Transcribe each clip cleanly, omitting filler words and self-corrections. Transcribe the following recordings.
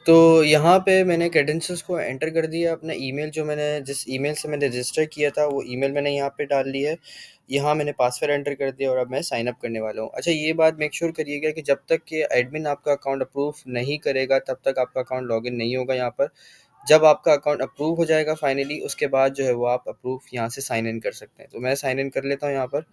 तो यहाँ पे मैंने क्रेडेंशियल्स को एंटर कर दिया, अपना ईमेल जो मैंने जिस ईमेल से मैंने रजिस्टर किया था वो ईमेल मैंने यहाँ पे डाल ली है। यहाँ मैंने पासवर्ड एंटर कर दिया और अब मैं साइन अप करने वाला हूँ। अच्छा, ये बात मेक श्योर करिएगा कि जब तक कि एडमिन आपका अकाउंट अप्रूव नहीं करेगा तब तक आपका अकाउंट लॉगिन नहीं होगा यहाँ पर। जब आपका अकाउंट अप्रूव हो जाएगा फाइनली, उसके बाद जो है वो आप अप्रूव यहाँ से साइन इन कर सकते हैं। तो मैं साइन इन कर लेता हूँ यहाँ पर।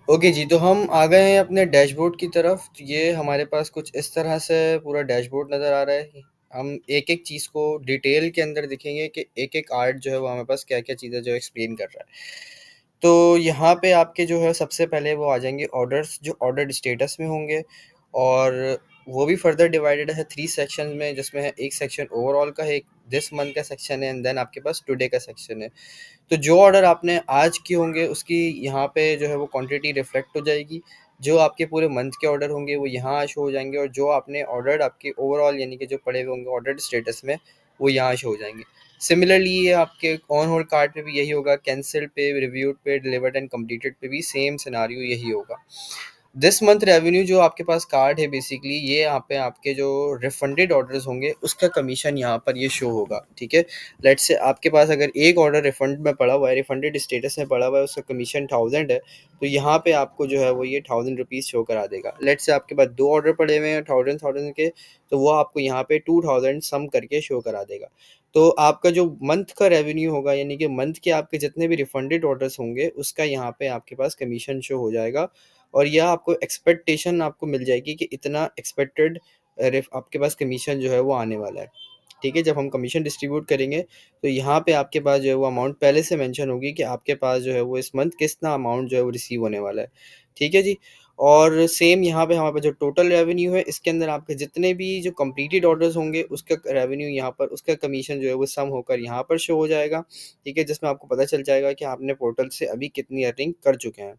ओके जी, तो हम आ गए हैं अपने डैशबोर्ड की तरफ। तो ये हमारे पास कुछ इस तरह से पूरा डैशबोर्ड नज़र आ रहा है। हम एक-एक चीज़ को डिटेल के अंदर दिखेंगे कि एक-एक आर्ट जो है वो हमारे पास क्या-क्या चीज़ें जो एक्सप्लेन कर रहा है। तो यहाँ पे आपके जो है सबसे पहले वो आ जाएँगे ऑर्डर्स, जो ऑर्डर्ड स्टेटस में होंगे, और वो भी फर्दर डिवाइडेड है 3 सेक्शंस में, जिसमें है एक सेक्शन ओवरऑल का है, एक दिस मंथ का सेक्शन है, एंड देन आपके पास टुडे का सेक्शन है। तो जो ऑर्डर आपने आज किए होंगे उसकी यहाँ पे जो है वो क्वांटिटी रिफ्लेक्ट हो जाएगी। जो आपके पूरे मंथ के ऑर्डर होंगे वो यहाँ शो हो जाएँगे, और जो आपने ऑर्डर्ड आपके ओवरऑल यानी कि जो पड़े हुए होंगे ऑर्डर्ड स्टेटस में, वो यहाँ शो हो जाएँगे। सिमिलरली ये आपके ऑन होल्ड कार्ट पे भी यही होगा, कैंसल्ड पे, रिव्यूड पे, डिलीवर्ड एंड कंप्लीटेड पे भी सेम सिनेरियो यही होगा। दिस मंथ रेवेन्यू जो आपके पास कार्ड है बेसिकली, ये यहाँ पे आपके जो रिफंडेड ऑर्डर्स होंगे उसका कमीशन यहाँ पर ये शो होगा। ठीक है, लेट्स से आपके पास अगर एक ऑर्डर रिफंड में पड़ा हुआ है, रिफंडेड स्टेटस में पड़ा हुआ है, उसका कमीशन 1000 है, तो यहाँ पे आपको जो है वो ये 1000 रुपीज़ शो करा देगा। लेट्स से आपके पास दो ऑर्डर पड़े हुए हैं 1000 के, तो वो आपको यहाँ पे 2000 सम करके शो करा देगा। तो आपका जो मंथ का रेवेन्यू होगा यानी कि मंथ के आपके जितने भी रिफंडेड ऑर्डर्स होंगे उसका यहाँ पे आपके पास कमीशन शो हो जाएगा, और यह आपको एक्सपेक्टेशन आपको मिल जाएगी कि इतना एक्सपेक्टेड रिफ आपके पास कमीशन जो है वो आने वाला है। ठीक है, जब हम कमीशन डिस्ट्रीब्यूट करेंगे तो यहाँ पे आपके पास जो है वो अमाउंट पहले से मेंशन होगी कि आपके पास जो है वो इस मंथ कितना अमाउंट जो है वो रिसीव होने वाला है। ठीक है जी। और सेम यहाँ पे हमारे पास जो टोटल रेवेन्यू है इसके अंदर आपके जितने भी जो कंप्लीटेड ऑर्डर्स होंगे उसका रेवेन्यू यहाँ पर, उसका कमीशन जो है वो सम होकर यहाँ पर शो हो जाएगा। ठीक है, जिसमें आपको पता चल जाएगा कि आपने पोर्टल से अभी कितनी अर्निंग कर चुके हैं।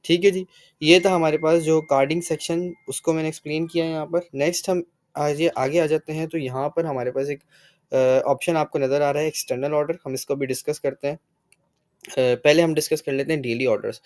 ठीक है जी। ये था हमारे पास जो कार्डिंग सेक्शन, उसको मैंने एक्सप्लेन किया है यहाँ पर। नेक्स्ट हम आगे आगे आ जाते हैं, तो यहाँ पर हमारे पास एक ऑप्शन आपको नज़र आ रहा है एक्सटर्नल ऑर्डर, हम इसको भी डिस्कस करते हैं। पहले हम डिस्कस कर लेते हैं डेली ऑर्डर्स।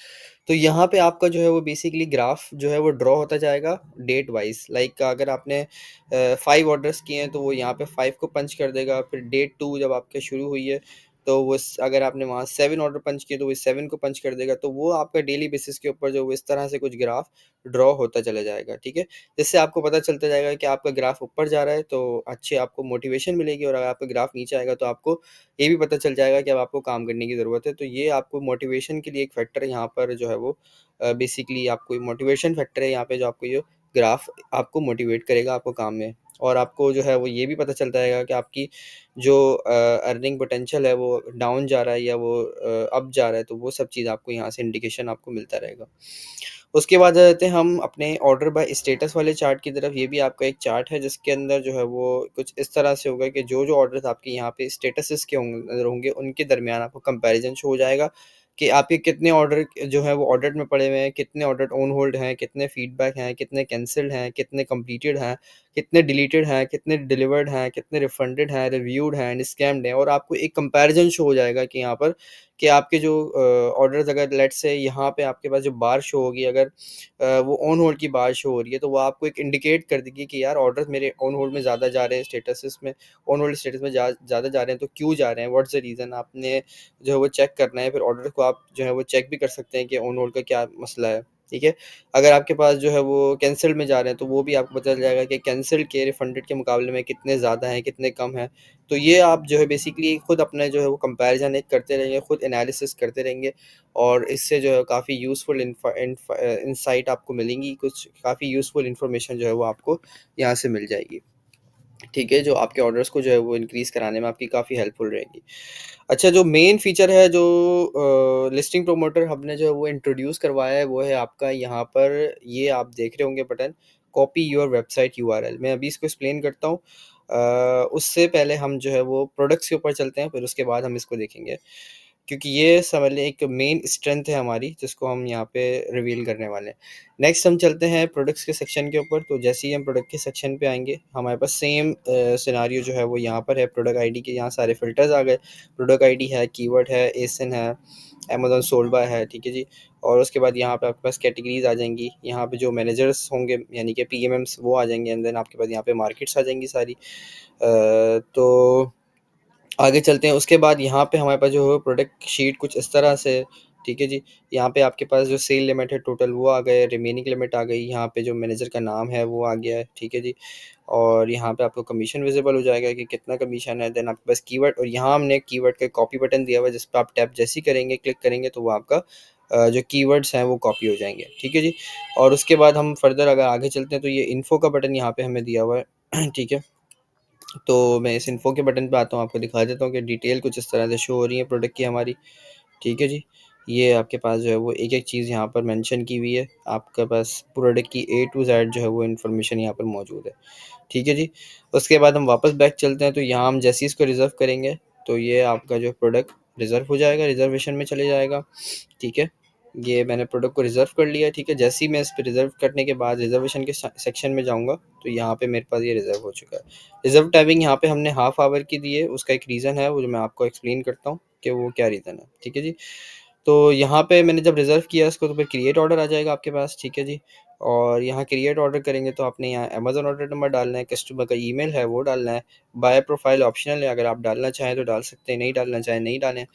तो यहाँ पे आपका जो है वो बेसिकली ग्राफ जो है वो ड्रॉ होता जाएगा डेट वाइज। लाइक अगर आपने 5 ऑर्डर्स किए हैं तो वो यहाँ पे 5 को पंच कर देगा। फिर डे 2 जब आपके शुरू हुई है तो वो अगर आपने वहाँ 7 ऑर्डर पंच किए तो वो 7 को पंच कर देगा। तो वो आपका डेली बेसिस के ऊपर जो वो इस तरह से कुछ ग्राफ ड्रॉ होता चला जाएगा। ठीक है, जिससे आपको पता चलता जाएगा कि आपका ग्राफ ऊपर जा रहा है तो अच्छी आपको मोटिवेशन मिलेगी, और अगर आपका ग्राफ नीचे आएगा तो आपको ये भी पता चल जाएगा कि अब आपको काम करने की ज़रूरत है। तो ये आपको मोटिवेशन के लिए एक फैक्टर यहाँ पर जो है वो बेसिकली आपको मोटिवेशन फैक्टर है यहाँ पे, जो आपको ये ग्राफ आपको मोटिवेट करेगा आपको काम में। और आपको जो है वो ये भी पता चलता रहेगा कि आपकी जो अर्निंग पोटेंशियल है वो डाउन जा रहा है या वो अप जा रहा है, तो वो सब चीज़ आपको यहाँ से इंडिकेशन आपको मिलता रहेगा। उसके बाद आ जाते हैं हम अपने ऑर्डर बाय स्टेटस वाले चार्ट की तरफ। ये भी आपका एक चार्ट है जिसके अंदर जो है वो कुछ इस तरह से होगा कि जो-जो ऑर्डर्स आपके यहाँ पे स्टेटसेस के होंगे उनके दरमियान आपको कंपैरिज़न शो हो जाएगा कि आपके कितने ऑर्डर जो है वो ऑर्डर्ड में पड़े हुए हैं, कितने ऑर्डर ऑन होल्ड हैं, कितने फीडबैक हैं, कितने कैंसल्ड हैं, कितने कंप्लीटेड हैं, कितने डिलीटेड हैं, कितने डिलीवर्ड हैं, कितने रिफंडेड हैं, रिव्यूड हैं, एंड स्कैम्ड हैं। और आपको एक कंपैरिज़न शो हो जाएगा कि यहाँ पर कि आपके जो ऑर्डर्स, अगर लेट्स से यहाँ पे आपके पास जो बार शो होगी, अगर वो ऑन होल्ड की बार शो हो रही है तो वो आपको एक इंडिकेट कर देगी कि यार ऑर्डर्स मेरे ऑन होल्ड में ज़्यादा जा रहे हैं, स्टेटसेस में ऑन होल्ड स्टेटस में ज़्यादा जा रहे हैं, तो क्यों जा रहे हैं, व्हाट्स द रीज़न, आपने जो है वो चेक करना है। फिर ऑर्डर को आप जो है वो चेक भी कर सकते हैं कि ऑन होल्ड का क्या मसला है। ठीक है, अगर आपके पास जो है वो कैंसिल में जा रहे हैं तो वो भी आपको पता चल जाएगा कि कैंसिल के रिफंडेड के मुकाबले में कितने ज़्यादा हैं, कितने कम हैं। तो ये आप जो है बेसिकली खुद अपना जो है वो कंपैरिजन एक करते रहेंगे, खुद एनालिसिस करते रहेंगे, और इससे जो है काफ़ी यूज़फुल इंसाइट आपको मिलेंगी, कुछ काफ़ी यूज़फुल इन्फॉर्मेशन जो है वो आपको यहाँ से मिल जाएगी। ठीक है, जो आपके ऑर्डर्स को जो है वो इंक्रीज़ कराने में आपकी काफ़ी हेल्पफुल रहेगी। अच्छा, जो मेन फीचर है जो लिस्टिंग प्रमोटर हब ने जो है वो इंट्रोड्यूस करवाया है वो है आपका यहाँ पर, ये आप देख रहे होंगे button, copy your website URL. मैं अभी इसको एक्सप्लेन करता हूँ। उससे पहले हम जो है वो प्रोडक्ट्स के ऊपर चलते हैं, फिर उसके बाद हम इसको देखेंगे। क्योंकि ये समझ लें एक मेन स्ट्रेंथ है हमारी, जिसको हम यहाँ पे रिवील करने वाले हैं। नेक्स्ट हम चलते हैं प्रोडक्ट्स के सेक्शन के ऊपर। तो जैसे ही हम प्रोडक्ट के सेक्शन पे आएंगे, हमारे पास सेम सिनारियो जो है वो यहाँ पर है। प्रोडक्ट आईडी के यहाँ सारे फिल्टर्स आ गए। प्रोडक्ट आईडी है, कीवर्ड है, एसिन है, अमेजोन सोल्ड बाय है, ठीक है जी। और उसके बाद यहाँ पे आपके पास कैटेगरीज आ जाएंगी। यहाँ पे जो मैनेजर्स होंगे यानी कि पीएमएम्स वो आ जाएंगे। एंड देन आपके पास यहाँ पे मार्केट्स आ जाएंगी सारी। तो आगे चलते हैं। उसके बाद यहाँ पे हमारे पास जो है प्रोडक्ट शीट कुछ इस तरह से है, ठीक है जी। यहाँ पे आपके पास जो सेल लिमिट है टोटल वो आ गए, रिमेनिंग लिमिट आ गई, यहाँ पे जो मैनेजर का नाम है वो आ गया है, ठीक है जी। और यहाँ पे आपको कमीशन विजिबल हो जाएगा कि कितना कमीशन है। देन आपके पास कीवर्ड, और यहाँ हमने कीवर्ड का कॉपी बटन दिया हुआ है, जिस पर आप टैप जैसे ही करेंगे, क्लिक करेंगे, तो वो आपका जो कीवर्ड्स हैं वो कॉपी हो जाएंगे, ठीक है जी। और उसके बाद हम फर्दर अगर आगे चलते हैं तो ये इन्फो का बटन यहाँ पे हमें दिया हुआ है ठीक है। तो मैं इस इन्फो के बटन पे आता हूँ, आपको दिखा देता हूँ कि डिटेल कुछ इस तरह से शो हो रही है प्रोडक्ट की हमारी, ठीक है जी। ये आपके पास जो है वो एक-एक चीज़ यहाँ पर मेंशन की हुई है। आपके पास प्रोडक्ट की ए टू ज़ेड जो है वो इन्फॉर्मेशन यहाँ पर मौजूद है, ठीक है जी। उसके बाद हम वापस बैक चलते हैं। तो यहाँ हम जैसे ही इसको रिज़र्व करेंगे, तो ये आपका जो प्रोडक्ट रिज़र्व हो जाएगा, रिज़र्वेशन में चले जाएगा, ठीक है। ये मैंने प्रोडक्ट को रिज़र्व कर लिया है, ठीक है। जैसे ही मैं इस पे रिज़र्व करने के बाद रिज़र्वेशन के सेक्शन में जाऊँगा, तो यहाँ पे मेरे पास ये रिज़र्व हो चुका है। रिज़र्व टाइमिंग यहाँ पे हमने हाफ आवर की दी है। उसका एक रीज़न है, वो जो मैं आपको एक्सप्लेन करता हूँ कि वो क्या रीज़न है, ठीक है जी। तो यहाँ पे मैंने जब रिज़र्व किया इसको, तो फिर क्रिएट ऑर्डर आ जाएगा आपके पास, ठीक है जी। और यहाँ क्रिएट ऑर्डर करेंगे तो आपने यहाँ अमेज़न ऑर्डर नंबर डालना है, कस्टमर का ईमेल है वो डालना है, बाय प्रोफाइल ऑप्शनल है, अगर आप डालना चाहें तो डाल सकते हैं, नहीं डालना चाहें नहीं डालें,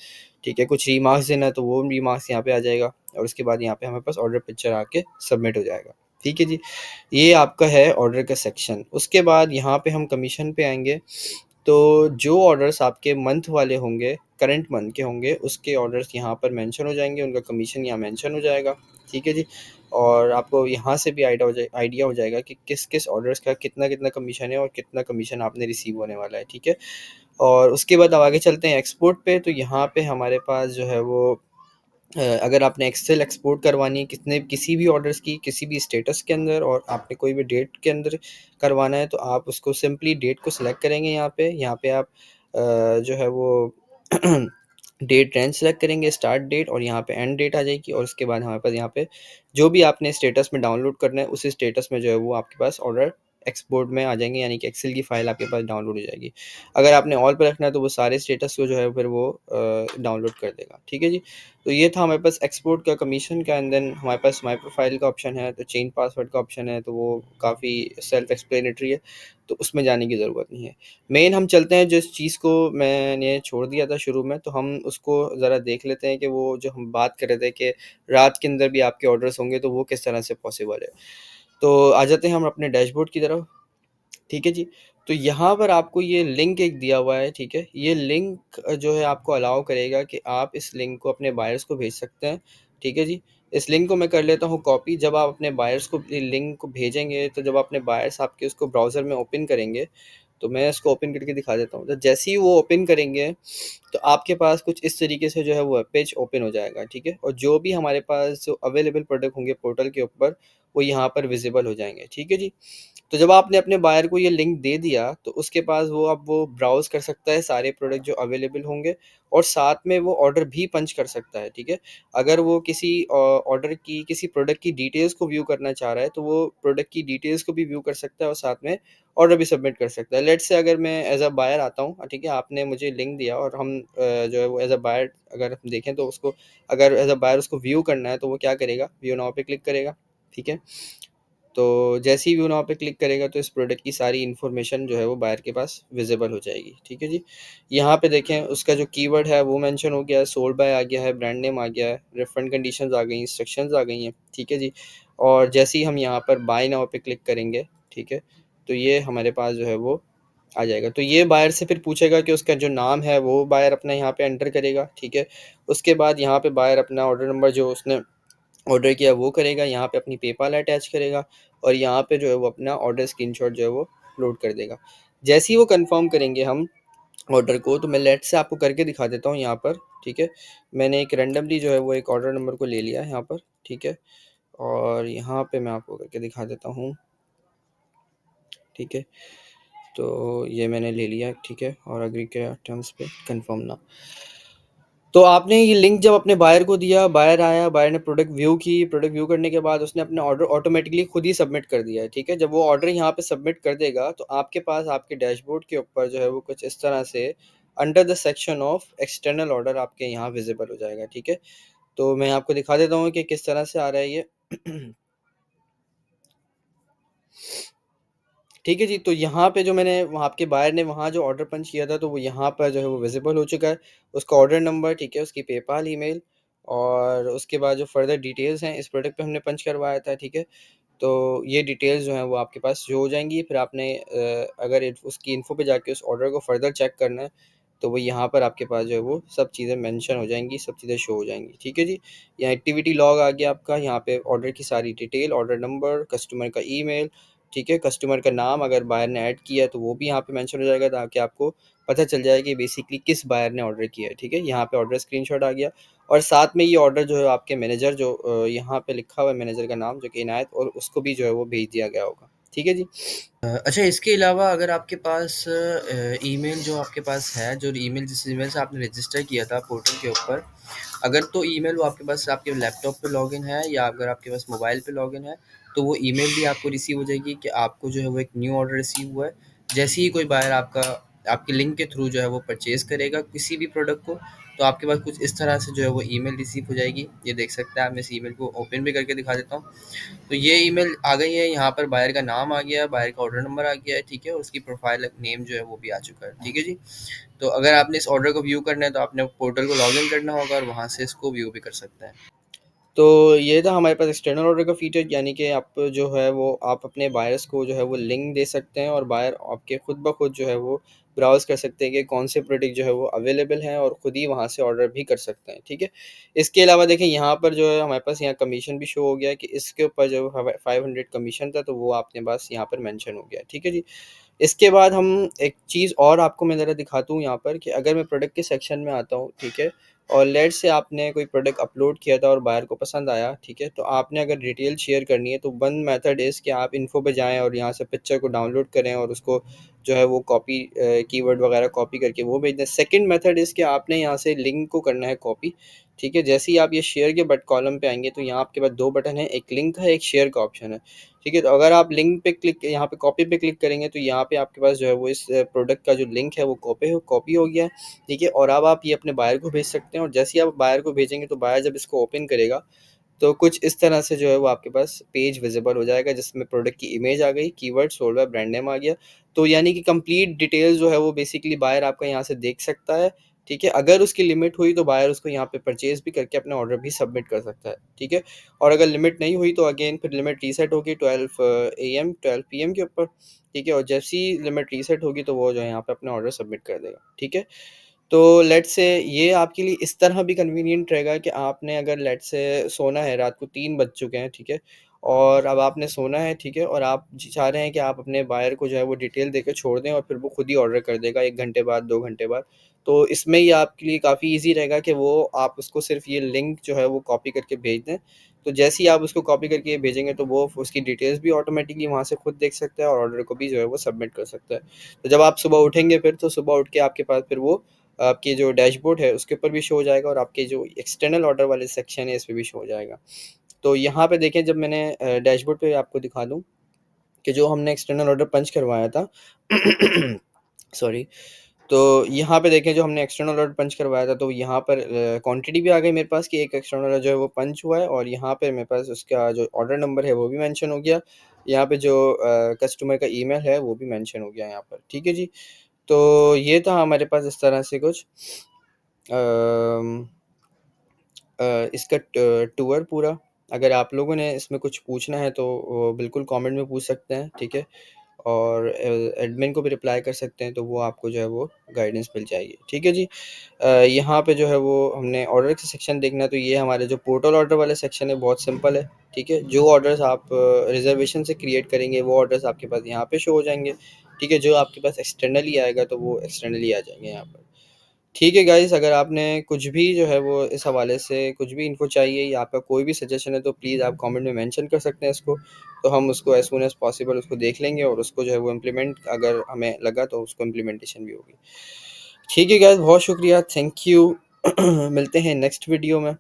ठीक है। कुछ रीमार्क्स देना है तो वो रीमार्क्स यहाँ पे आ जाएगा। और उसके बाद यहाँ पे हमारे पास ऑर्डर पिक्चर आके सबमिट हो जाएगा, ठीक है जी। ये आपका है ऑर्डर का सेक्शन। उसके बाद यहाँ पे हम कमीशन पे आएँगे। तो जो ऑर्डर्स आपके मंथ वाले होंगे, करंट मंथ के होंगे, उसके ऑर्डर्स यहाँ पर मेंशन हो जाएँगे, उनका कमीशन यहाँ मेंशन हो जाएगा, ठीक है जी। और आपको यहाँ से भी आइडिया हो जाएगा कि किस-किस ऑर्डर्स का कितना-कितना कमीशन है और कितना कमीशन आपने रिसीव होने वाला है, ठीक है। और उसके बाद अब आगे चलते हैं एक्सपोर्ट पे। तो यहाँ पे हमारे पास जो है वो अगर आपने एक्सेल एक्सपोर्ट करवानी है किसी भी ऑर्डर्स की किसी भी स्टेटस के अंदर, और आपने कोई भी डेट के अंदर करवाना है, तो आप उसको सिंपली डेट को सिलेक्ट करेंगे यहाँ पे आप जो है वो डेट रेंज सेलेक्ट करेंगे, स्टार्ट डेट, और यहाँ पे एंड डेट आ जाएगी। और उसके बाद हमारे पास यहाँ पे जो भी आपने स्टेटस में डाउनलोड करना है, उसी स्टेटस में जो है वो आपके पास ऑर्डर एक्सपोर्ट में आ जाएंगे, यानी कि एक्सेल की फाइल आपके पास डाउनलोड हो जाएगी। अगर आपने ऑल पे रखना है तो वो सारे स्टेटस को जो है फिर वो डाउनलोड कर देगा, ठीक है जी। तो ये था हमारे पास एक्सपोर्ट का, कमीशन का। एंड देन हमारे पास माई प्रोफाइल का ऑप्शन है, तो चेंज पासवर्ड का ऑप्शन है, तो वो काफ़ी सेल्फ एक्सप्लेनेटरी है, तो उसमें जाने की ज़रूरत नहीं है। मेन हम चलते हैं जिस चीज़ को मैंने छोड़ दिया था शुरू में, तो हम उसको ज़रा देख लेते हैं कि वो जो हम बात कर रहे थे कि रात के अंदर भी आपके ऑर्डर्स होंगे, तो वो किस तरह से पॉसिबल है। तो आ जाते हैं हम अपने डैशबोर्ड की तरफ, ठीक है जी। तो यहाँ पर आपको ये लिंक एक दिया हुआ है, ठीक है। ये लिंक जो है आपको अलाउ करेगा कि आप इस लिंक को अपने बायर्स को भेज सकते हैं, ठीक है जी। इस लिंक को मैं कर लेता हूँ कॉपी। जब आप अपने बायर्स को ये लिंक को भेजेंगे, तो जब अपने बायर्स आपके उसको ब्राउज़र में ओपन करेंगे, तो मैं इसको ओपन करके दिखा देता हूँ। तो जैसे ही वो ओपन करेंगे, तो आपके पास कुछ इस तरीके से जो है वो पेज ओपन हो जाएगा, ठीक है। और जो भी हमारे पास जो अवेलेबल प्रोडक्ट होंगे पोर्टल के ऊपर, वो यहाँ पर विजिबल हो जाएँगे, ठीक है जी। तो जब आपने अपने बायर को ये लिंक दे दिया, तो उसके पास वो अब वो ब्राउज़ कर सकता है सारे प्रोडक्ट जो अवेलेबल होंगे, और साथ में वो ऑर्डर भी पंच कर सकता है, ठीक है। अगर वो किसी ऑर्डर की किसी प्रोडक्ट की डिटेल्स को व्यू करना चाह रहा है, तो वो प्रोडक्ट की डिटेल्स को भी व्यू कर सकता है और साथ में ऑर्डर भी सबमिट कर सकता है। लेट्स से अगर मैं एज़ अ बायर आता हूँ, ठीक है, आपने मुझे लिंक दिया और हम जो है वो एज़ अ बायर अगर हम देखें, तो उसको अगर एज़ अ बायर उसको व्यू करना है, तो वो क्या करेगा, व्यू नाउ पे क्लिक करेगा, ठीक है। तो जैसे ही व्यू नाउ पे क्लिक करेगा, तो इस प्रोडक्ट की सारी इन्फॉर्मेशन जो है वो बायर के पास विजिबल हो जाएगी, ठीक है जी। यहाँ पे देखें उसका जो कीवर्ड है वो मेंशन हो गया है, सोल्ड बाय आ गया है, ब्रांड नेम आ गया है, रिफंड कंडीशंस आ गई, इंस्ट्रक्शंस आ गई हैं, ठीक है जी। और जैसे ही हम यहाँ पर बाय नाउ पे क्लिक करेंगे, ठीक है, तो ये हमारे पास जो है वो आ जाएगा। तो ये बायर से फिर पूछेगा कि उसका जो नाम है वो बायर अपना यहाँ पे एंटर करेगा, ठीक है। उसके बाद यहाँ पे बायर अपना ऑर्डर नंबर जो उसने ऑर्डर किया वो करेगा, यहाँ पे अपनी पेपाल अटैच करेगा, और यहाँ पे जो है वो अपना ऑर्डर स्क्रीनशॉट जो है वो अपलोड कर देगा। जैसे ही वो कंफर्म करेंगे हम ऑर्डर को, तो मैं लेट से आपको करके दिखा देता हूँ यहाँ पर, ठीक है। मैंने एक रैंडमली जो है वो एक ऑर्डर नंबर को ले लिया है यहाँ पर, ठीक है। और यहाँ पे मैं आपको करके दिखा देता हूँ, ठीक है। तो ये मैंने ले लिया, ठीक है, और एग्री के टर्म्स पे कंफर्म ना। तो आपने ये लिंक जब अपने बायर को दिया, बायर आया, बायर ने प्रोडक्ट व्यू की, प्रोडक्ट व्यू करने के बाद उसने अपना ऑर्डर ऑटोमेटिकली खुद ही सबमिट कर दिया है, ठीक है? जब वो ऑर्डर यहाँ पे सबमिट कर देगा, तो आपके पास आपके डैशबोर्ड के ऊपर जो है वो कुछ इस तरह से under the section of external order आपके यहाँ विज़िबल हो जाएगा, ठीक है? तो मैं आपको दिखा देता हूँ कि किस तरह से आ रहा है ये। ठीक है जी, तो यहाँ पे जो मैंने वहाँ आपके बायर ने वहाँ जो ऑर्डर पंच किया था, तो वो यहाँ पर जो है वो विज़िबल हो चुका है। उसका ऑर्डर नंबर, ठीक है, उसकी पेपाल ईमेल और उसके बाद जो फर्दर डिटेल्स हैं इस प्रोडक्ट पे हमने पंच करवाया था, ठीक है। तो ये डिटेल्स जो हैं वो आपके पास शो हो जाएँगी। फिर आपने अगर उसकी इन्फो पे जाके उस ऑर्डर को फर्दर चेक करना है, तो वो यहाँ पर आपके पास जो है वो सब चीज़ें मेंशन हो जाएँगी, सब चीज़ें शो हो जाएँगी, ठीक है जी। यहाँ एक्टिविटी लॉग आ गया आपका, यहाँ पे ऑर्डर की सारी डिटेल, ऑर्डर नंबर, कस्टमर का ईमेल, ठीक है, कस्टमर का नाम अगर बायर ने ऐड किया है तो वो भी यहाँ पे मेंशन हो जाएगा, ताकि आपको पता चल जाए कि बेसिकली किस बायर ने ऑर्डर किया है, ठीक है। यहाँ पे ऑर्डर स्क्रीनशॉट आ गया और साथ में ये ऑर्डर जो है आपके मैनेजर जो यहाँ पे लिखा हुआ है मैनेजर का नाम जो कि इनायत, और उसको भी जो है वो भेज दिया गया होगा, ठीक है जी। अच्छा, इसके अलावा अगर आपके पास ईमेल जो आपके पास है, जो ईमेल जिस ईमेल से आपने रजिस्टर किया था पोर्टल के ऊपर, अगर तो ईमेल वो आपके पास आपके लैपटॉप पे लॉगिन है या अगर आपके पास मोबाइल पे लॉगिन है, तो वो ईमेल भी आपको रिसीव हो जाएगी कि आपको जो है वो एक न्यू ऑर्डर रिसीव हुआ है। जैसे ही कोई बायर आपका आपके लिंक के थ्रू जो है वो परचेज़ करेगा किसी भी प्रोडक्ट को, तो आपके पास कुछ इस तरह से जो है वो ईमेल रिसीव हो जाएगी। ये देख सकते हैं आप, मैं इस ईमेल को ओपन भी करके दिखा देता हूँ। तो ये ईमेल आ गई है, यहाँ पर बायर का नाम आ गया है, बायर का ऑर्डर नंबर आ गया है, ठीक है, और उसकी प्रोफाइल नेम जो है वो भी आ चुका है, ठीक है जी। तो अगर आपने इस ऑर्डर को व्यू करना है तो आपने पोर्टल को लॉगिन करना होगा और वहाँ से इसको व्यू भी कर सकते हैं। तो ये था हमारे पास एक्सटर्नल ऑर्डर का फीचर, यानी कि आप जो है वो आप अपने बायर्स को जो है वो लिंक दे सकते हैं और बायर आपके खुद ब खुद जो है वो ब्राउज़ कर सकते हैं कि कौन से प्रोडक्ट जो है वो अवेलेबल हैं और खुद ही वहाँ से ऑर्डर भी कर सकते हैं, ठीक है। इसके अलावा देखें यहाँ पर जो है हमारे पास यहाँ कमीशन भी शो हो गया है कि इसके ऊपर जो 500 कमीशन था, तो वो आपके पास यहाँ पर मेंशन हो गया है, ठीक है जी। इसके बाद हम एक चीज़ और आपको मैं ज़रा दिखाता हूँ यहाँ पर कि अगर मैं प्रोडक्ट के सेक्शन में आता हूँ, ठीक है, और लेट्स से आपने कोई प्रोडक्ट अपलोड किया था और बायर को पसंद आया, ठीक है, तो आपने अगर डिटेल शेयर करनी है तो वन मेथड इज़ कि आप इन्फो पे जाएँ और यहाँ से पिक्चर को डाउनलोड करें और उसको जो है वो कॉपी कीवर्ड वगैरह कॉपी करके वो भेज दें। सेकंड मेथड इज़ कि आपने यहाँ से लिंक को करना है कॉपी, ठीक है। जैसे ही आप ये शेयर के बट कॉलम पे आएँगे तो यहाँ आपके पास 2 बटन हैं, एक लिंक है, एक शेयर का ऑप्शन है। ठीक है, तो अगर आप लिंक पे क्लिक यहाँ पे कॉपी पे क्लिक करेंगे तो यहाँ पे आपके पास जो है वो इस प्रोडक्ट का जो लिंक है वो कॉपी हो गया है, ठीक है। और अब आप ये अपने बायर को भेज सकते हैं और जैसे ही आप बायर को भेजेंगे तो बायर जब इसको ओपन करेगा तो कुछ इस तरह से जो है वो आपके पास पेज विजिबल हो जाएगा जिसमें प्रोडक्ट की इमेज आ गई, keyword sold by, brand name आ गया। तो यानी कि कंप्लीट डिटेल्स जो है वो बेसिकली बायर आपका यहाँ से देख सकता है, ठीक है। अगर उसकी लिमिट हुई तो बायर उसको यहाँ पे परचेज़ भी करके अपना ऑर्डर भी सबमिट कर सकता है, ठीक है। और अगर लिमिट नहीं हुई तो अगेन फिर लिमिट रीसेट होगी 12 एएम 12 पीएम के ऊपर, ठीक है। और जैसे ही लिमिट रीसेट होगी तो वो जो है यहाँ पे अपना ऑर्डर सबमिट कर देगा, ठीक है। तो लेट्स से ये आपके लिए इस तरह भी कन्वीनियंट रहेगा कि आपने अगर लेट्स से सोना है, रात को 3 बज चुके हैं, ठीक है, और अब आपने सोना है, ठीक है, और आप चाह रहे हैं कि आप अपने बायर को जो है वो डिटेल देके छोड़ दें और फिर वो खुद ही ऑर्डर कर देगा 1 घंटे बाद, 2 घंटे बाद। तो इसमें ये आपके लिए काफ़ी ईज़ी रहेगा कि वो आप उसको सिर्फ़ ये लिंक जो है वो कॉपी करके भेज दें। तो जैसे ही आप उसको कॉपी करके भेजेंगे तो वो उसकी डिटेल्स भी ऑटोमेटिकली वहाँ से खुद देख सकता है और ऑर्डर को भी जो है वो सबमिट कर सकता है। तो जब आप सुबह उठेंगे फिर तो सुबह उठ के आपके पास फिर वो आपकी जो डैशबोर्ड है उसके ऊपर भी शो हो जाएगा और आपके जो एक्सटर्नल ऑर्डर वाले सेक्शन है इस पे भी शो हो जाएगा। तो यहाँ पे देखें, जब मैंने डैशबोर्ड पे आपको दिखा दूँ कि जो हमने एक्सटर्नल ऑर्डर पंच करवाया था सॉरी, तो यहाँ पे देखें जो हमने एक्सटर्नल ऑर्डर पंच करवाया था तो यहाँ पर क्वांटिटी भी आ गई मेरे पास कि एक एक्सटर्नल ऑर्डर जो है वो पंच हुआ है और यहाँ पे मेरे पास उसका जो ऑर्डर नंबर है वो भी मेंशन हो गया। यहाँ पे जो कस्टमर का ईमेल है वो भी मेंशन हो गया यहाँ पर, ठीक है जी। तो ये था हमारे पास इस तरह से कुछ अम, इसका टूर पूरा। अगर आप लोगों ने इसमें कुछ पूछना है तो वो बिल्कुल कमेंट में पूछ सकते हैं, ठीक है। और एडमिन को भी रिप्लाई कर सकते हैं तो वो आपको जो है वो गाइडेंस मिल जाएगी, ठीक है जी। यहाँ पे जो है वो हमने ऑर्डर का सेक्शन देखना है तो ये हमारे जो पोर्टल ऑर्डर वाला सेक्शन है बहुत सिंपल है, ठीक है। जो ऑर्डर्स आप रिजर्वेशन से क्रिएट करेंगे वो ऑर्डर्स आपके पास यहाँ पे शो हो जाएंगे, ठीक है। जो आपके पास एक्सटर्नली आएगा तो वो एक्सटर्नली आ जाएंगे यहाँ पर, ठीक है गाइस। अगर आपने कुछ भी जो है वो इस हवाले से कुछ भी इन्फो चाहिए या आपका कोई भी सजेशन है तो प्लीज़ आप कमेंट में मेंशन कर सकते हैं इसको, तो हम उसको एज़ सून एज़ पॉसिबल उसको देख लेंगे और उसको जो है वो इम्प्लीमेंट अगर हमें लगा तो उसको इम्प्लीमेंटेशन भी होगी। ठीक है गाइस, बहुत शुक्रिया, थैंक यू। मिलते हैं नेक्स्ट वीडियो में।